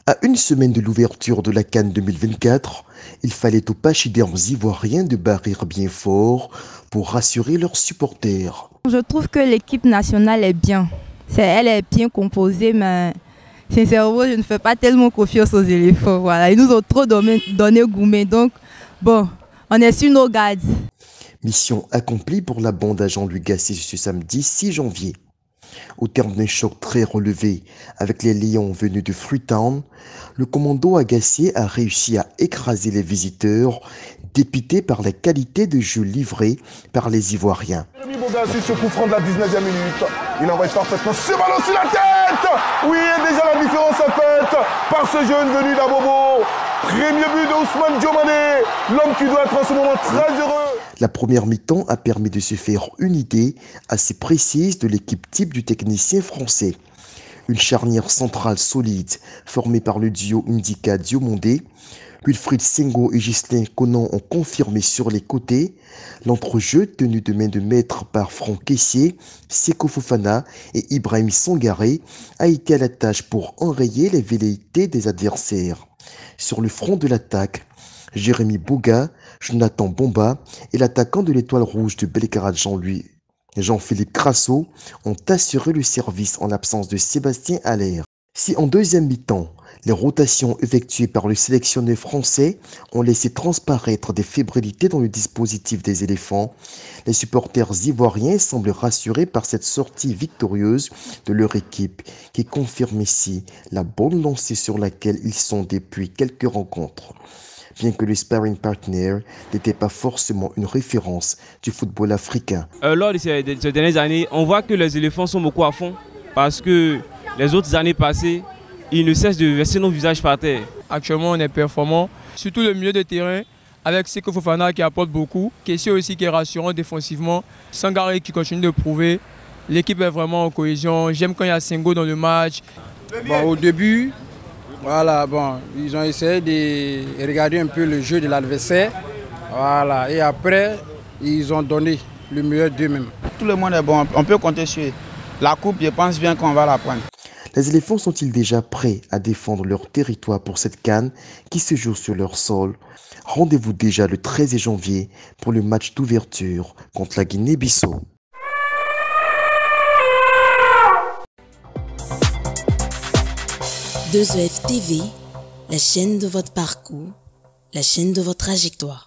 À une semaine de l'ouverture de la CAN 2024, il fallait aux pachydermes ivoiriens de barrer bien fort pour rassurer leurs supporters. Je trouve que l'équipe nationale est bien. Elle est bien composée, mais sincèrement, je ne fais pas tellement confiance aux éléphants. Voilà. Ils nous ont trop donné gourmet, donc bon, on est sur nos gardes. Mission accomplie pour la bande à Jean-Louis Gasset ce samedi 6 janvier. Au terme d'un choc très relevé avec les Lions venus de Freetown, le commando Agassié a réussi à écraser les visiteurs, dépités par la qualité de jeu livrée par les Ivoiriens. Jérémy Bogassi sur coup franc de la 19e minute. Il envoie parfaitement ce ballon sur la tête. Oui, et déjà la différence est faite par ce jeune venu d'Abobo. Premier but d'Ousmane Diomandé, l'homme qui doit être en ce moment très heureux. La première mi-temps a permis de se faire une idée assez précise de l'équipe type du technicien français. Une charnière centrale solide formée par le duo Ndika Diomandé. Wilfried Senghor et Ghislain Conan ont confirmé sur les côtés. L'entrejeu tenu de main de maître par Franck Kessié, Seko Fofana et Ibrahim Sangaré a été à la tâche pour enrayer les velléités des adversaires. Sur le front de l'attaque, Jérémy Boga, Jonathan Bomba et l'attaquant de l'Étoile Rouge de Belgrade Jean-Philippe Crasso ont assuré le service en l'absence de Sébastien Haller. Si en deuxième mi-temps, les rotations effectuées par le sélectionneur français ont laissé transparaître des fébrilités dans le dispositif des éléphants, les supporters ivoiriens semblent rassurés par cette sortie victorieuse de leur équipe qui confirme ici la bonne lancée sur laquelle ils sont depuis quelques rencontres. Bien que le sparring partner n'était pas forcément une référence du football africain. Lors de ces dernières années, on voit que les éléphants sont beaucoup à fond parce que les autres années passées, ils ne cessent de verser nos visages par terre. Actuellement, on est performant, surtout le milieu de terrain, avec Seko Fofana qui apporte beaucoup, Kessié aussi qui est rassurant défensivement, Sangaré qui continue de prouver. L'équipe est vraiment en cohésion. J'aime quand il y a Senghor dans le match. Bon, au début, voilà, bon, ils ont essayé de regarder un peu le jeu de l'adversaire. Voilà, et après, ils ont donné le meilleur d'eux-mêmes. Tout le monde est bon, on peut compter sur la coupe, je pense bien qu'on va la prendre. Les éléphants sont-ils déjà prêts à défendre leur territoire pour cette CAN qui se joue sur leur sol? Rendez-vous déjà le 13 janvier pour le match d'ouverture contre la Guinée-Bissau. Deux EF TV, la chaîne de votre parcours, la chaîne de votre trajectoire.